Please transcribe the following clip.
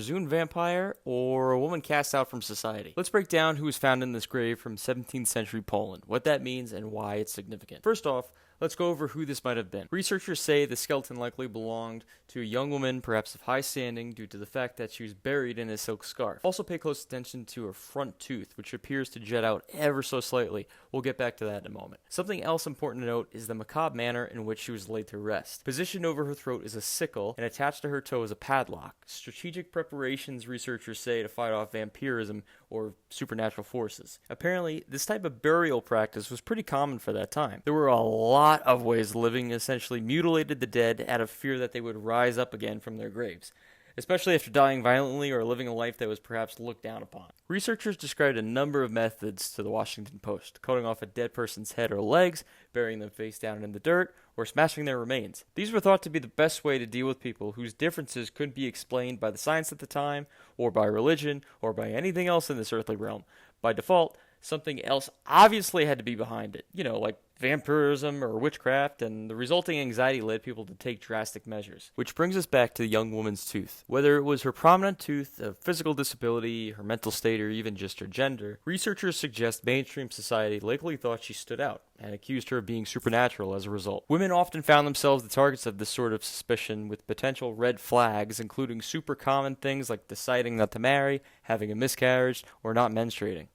presumed vampire or a woman cast out from society? Let's break down who was found in this grave from 17th century Poland, what that means, and why it's significant. First off, let's go over who this might have been. Researchers say the skeleton likely belonged to a young woman, perhaps of high standing, due to the fact that she was buried in a silk scarf. Also pay close attention to her front tooth, which appears to jut out ever so slightly. We'll get back to that in a moment. Something else important to note is the macabre manner in which she was laid to rest. Positioned over her throat is a sickle, and attached to her toe is a padlock. Strategic preparations, researchers say, to fight off vampirism or supernatural forces. Apparently, this type of burial practice was pretty common for that time. There were a lot of ways living essentially mutilated the dead out of fear that they would rise up again from their graves, especially after dying violently or living a life that was perhaps looked down upon. Researchers described a number of methods to the Washington Post: cutting off a dead person's head or legs, burying them face down in the dirt, or smashing their remains. These were thought to be the best way to deal with people whose differences couldn't be explained by the science at the time, or by religion, or by anything else in this earthly realm. By default, something else obviously had to be behind it, like vampirism or witchcraft, and the resulting anxiety led people to take drastic measures. Which brings us back to the young woman's tooth. Whether it was her prominent tooth, a physical disability, her mental state, or even just her gender, researchers suggest mainstream society likely thought she stood out, and accused her of being supernatural as a result. Women often found themselves the targets of this sort of suspicion, with potential red flags, including super common things like deciding not to marry, having a miscarriage, or not menstruating.